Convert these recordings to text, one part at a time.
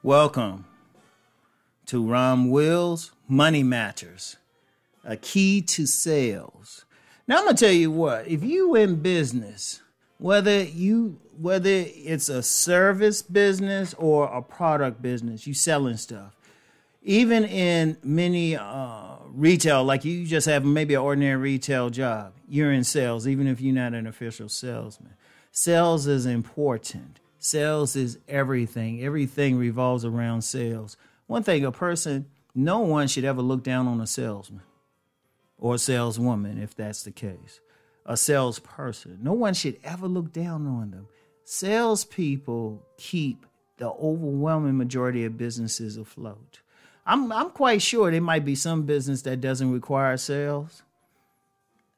Welcome to Rom Wills Money Matters, a key to sales. Now I'm gonna tell you what, if you in business, whether it's a service business or a product business, you selling stuff. Even in many retail, like you just have maybe an ordinary retail job, you're in sales, even if you're not an official salesman. Sales is important. Sales is everything. Everything revolves around sales. One thing, no one should ever look down on a salesman or a saleswoman, if that's the case. A salesperson. No one should ever look down on them. Salespeople keep the overwhelming majority of businesses afloat. I'm quite sure there might be some business that doesn't require sales.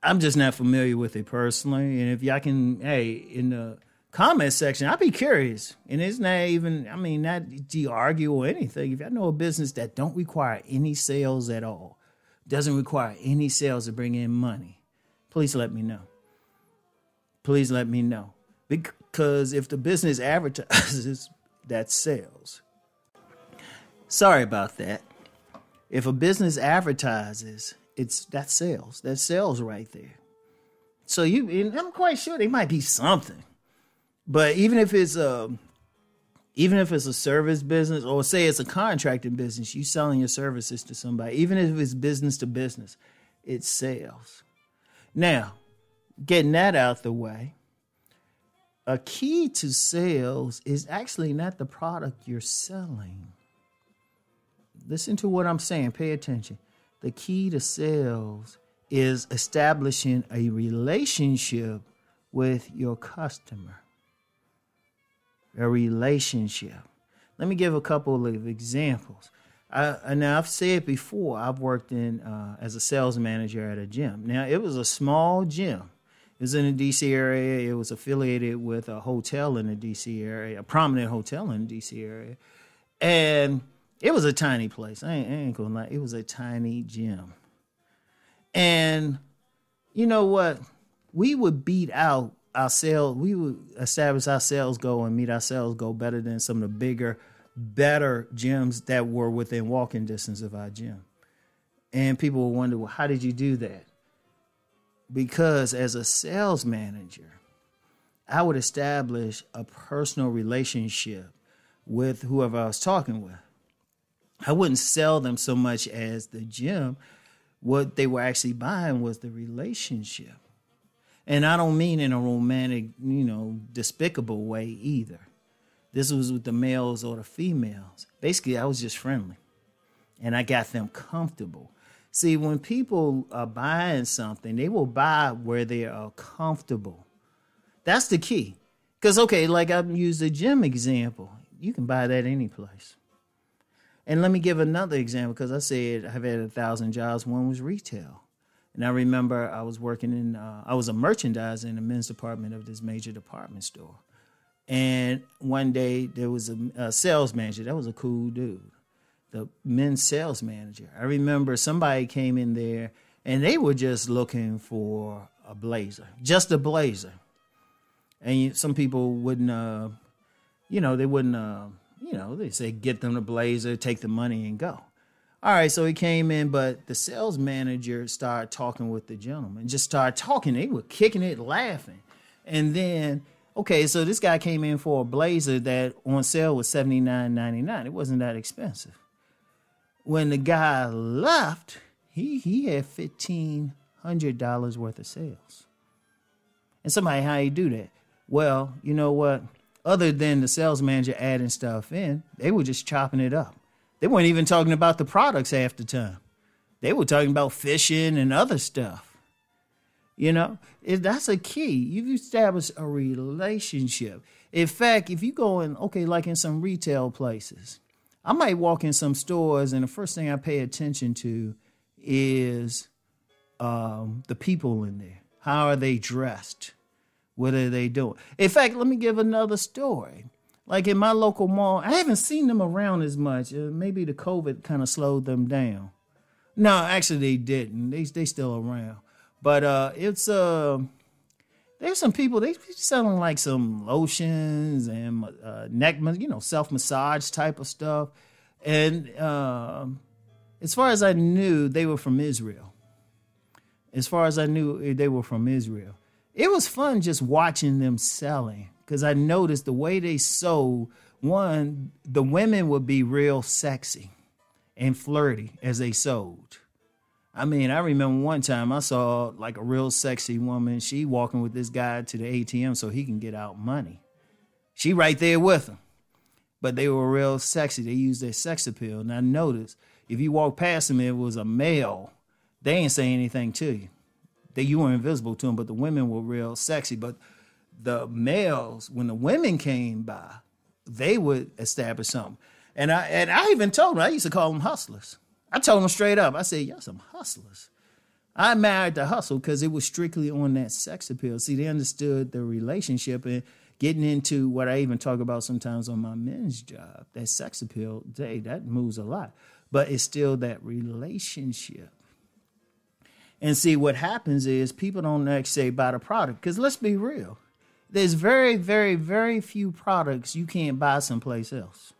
I'm just not familiar with it personally. And if y'all can, in the comment section, I'd be curious. And it's not even, not to argue or anything. If I know a business that don't require any sales at all, doesn't require any sales to bring in money, please let me know. Please let me know. Because if the business advertises, that's sales. Sorry about that. If a business advertises, that's sales. That's sales right there. So I'm quite sure there might be something. But even if it's a service business, or say it's a contracting business, you selling your services to somebody, even if it's business to business, it's sales. Now, getting that out the way, a key to sales is actually not the product you're selling. Listen to what I'm saying. Pay attention. The key to sales is establishing a relationship with your customer. A relationship. Let me give a couple of examples. Now, I've said before, I've worked as a sales manager at a gym. Now, it was a small gym. It was in the D.C. area. It was affiliated with a hotel in the D.C. area, a prominent hotel in the D.C. area. And it was a tiny place. I ain't gonna lie. It was a tiny gym. And you know what? We would beat out our sales. We would establish our sales goal and meet our sales goal better than some of the bigger, better gyms that were within walking distance of our gym. And people would wonder, well, how did you do that? Because as a sales manager, I would establish a personal relationship with whoever I was talking with. I wouldn't sell them so much as the gym. What they were actually buying was the relationship. And I don't mean in a romantic, despicable way either. This was with the males or the females. Basically, I was just friendly. And I got them comfortable. See, when people are buying something, they will buy where they are comfortable. That's the key. Because, like I used the gym example. You can buy that any place. And let me give another example, because I said I've had 1,000 jobs. One was retail. And I remember I was working I was a merchandiser in the men's department of this major department store. And one day there was a sales manager. That was a cool dude. The men's sales manager. I remember somebody came in there and they were just looking for a blazer, just a blazer. And some people wouldn't, they say get them the blazer, take the money and go. All right, so he came in, but the sales manager started talking with the gentleman, just started talking. They were kicking it, laughing. And then, so this guy came in for a blazer that on sale was $79.99. It wasn't that expensive. When the guy left, he had $1,500 worth of sales. And somebody, how you do that? Well, you know what? Other than the sales manager adding stuff in, they were just chopping it up. They weren't even talking about the products half the time. They were talking about fishing and other stuff. That's a key. You've established a relationship. In fact, if you go in, like in some retail places, I might walk in some stores and the first thing I pay attention to is the people in there. How are they dressed? What are they doing? In fact, let me give another story. Like in my local mall, I haven't seen them around as much. Maybe the COVID kind of slowed them down. No, actually they didn't. They still around. But it's there's some people they selling like some lotions and neck, self massage type of stuff. And as far as I knew, they were from Israel. As far as I knew, they were from Israel. It was fun just watching them selling because I noticed the way they sold. One, the women would be real sexy and flirty as they sold. I mean, I remember one time I saw like a real sexy woman. She walking with this guy to the ATM so he can get out money. She right there with him. But they were real sexy. They used their sex appeal. And I noticed if you walk past them, it was a male. They ain't say anything to you. You were invisible to them, but the women were real sexy. But the males, when the women came by, they would establish something. And I even told them, I used to call them hustlers. I told them straight up. I said, y'all some hustlers. I married the hustle because it was strictly on that sex appeal. See, they understood the relationship and getting into what I even talk about sometimes on my men's job. That sex appeal, that moves a lot. But it's still that relationship. And see, what happens is people don't actually buy the product. Because let's be real. There's very, very, very few products you can't buy someplace else.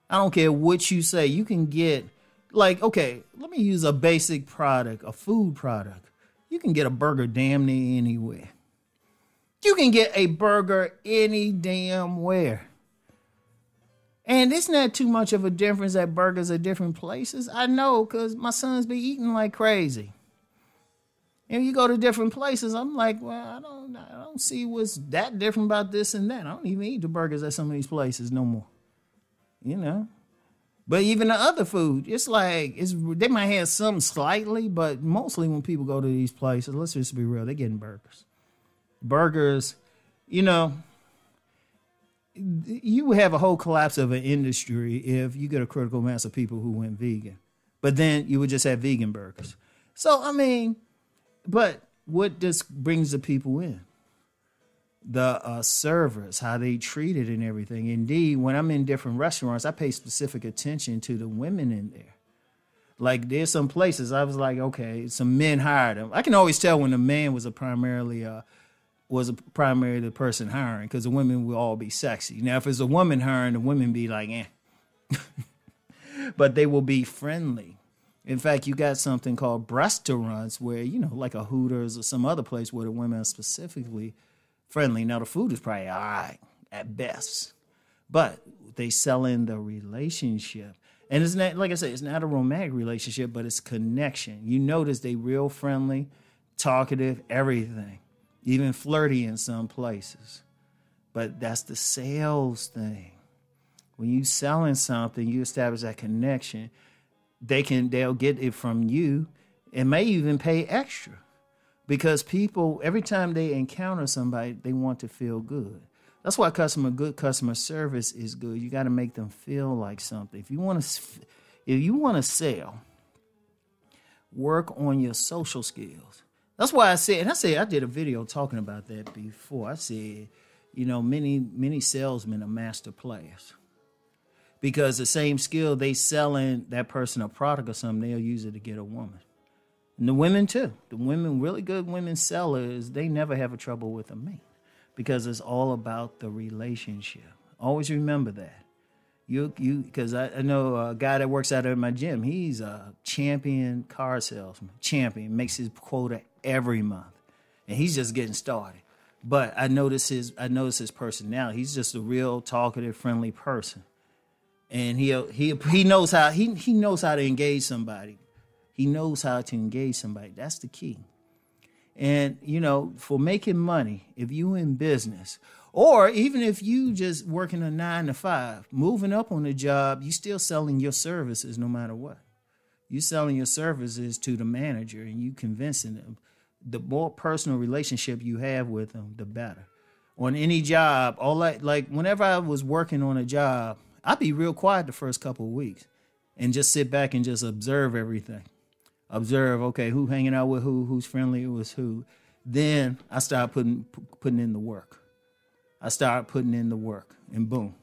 I don't care what you say. You can get, like, okay, let me use a basic product, a food product. You can get a burger damn near anywhere. You can get a burger any damn where. And it's not too much of a difference at burgers at different places. I know because my sons be eating like crazy. And you go to different places, I'm like, well, I don't see what's that different about this and that. I don't even eat the burgers at some of these places no more. You know? But even the other food, it's like, they might have some slightly, but mostly when people go to these places, let's just be real, they're getting burgers. Burgers, you have a whole collapse of an industry if you get a critical mass of people who went vegan. But then you would just have vegan burgers. So, I mean, but what this brings the people in? The servers, how they treat it and everything. Indeed, when I'm in different restaurants, I pay specific attention to the women in there. Like there's some places I was like, okay, some men hired them. I can always tell when the man was primarily the person hiring because the women will all be sexy. Now, if it's a woman hiring, the women be like, eh. But they will be friendly. In fact, you got something called restaurants where, like a Hooters or some other place where the women are specifically friendly. Now, the food is probably all right at best, but they sell in the relationship. And it's not, like I said, it's not a romantic relationship, but it's connection. You notice they real friendly, talkative, everything, even flirty in some places. But that's the sales thing. When you selling something, you establish that connection. They'll get it from you and may even pay extra because people, every time they encounter somebody, they want to feel good. That's why good customer service is good. You got to make them feel like something. If you want to sell, work on your social skills. That's why I did a video talking about that before. I said, many salesmen are master players. Because the same skill they selling that person a product or something, they'll use it to get a woman. And the women too. The women, really good women sellers, they never have a trouble with a man. Because it's all about the relationship. Always remember that. Because I know a guy that works out at my gym, he's a champion car salesman. Champion, makes his quota every month. And he's just getting started. But I notice his personality. He's just a real talkative, friendly person. And he knows how to engage somebody. He knows how to engage somebody. That's the key. And, for making money, if you in business, or even if you just working a 9 to 5, moving up on the job, you still selling your services no matter what. You selling your services to the manager and you convincing them. The more personal relationship you have with them, the better. On any job, like whenever I was working on a job, I'd be real quiet the first couple of weeks and just sit back and just observe everything. Observe, okay, who hanging out with who's friendly with who. Then I start putting in the work. And boom.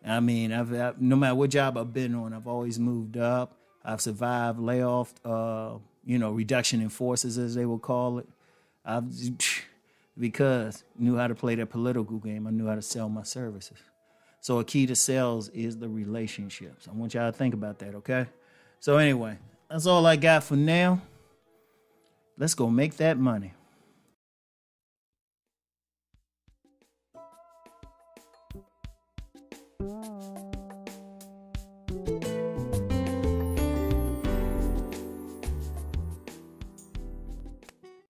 I mean, I've no matter what job I've been on, I've always moved up. I've survived layoff, reduction in forces, as they would call it. Because I knew how to play that political game. I knew how to sell my services. So a key to sales is the relationships. I want y'all to think about that, okay? So anyway, that's all I got for now. Let's go make that money.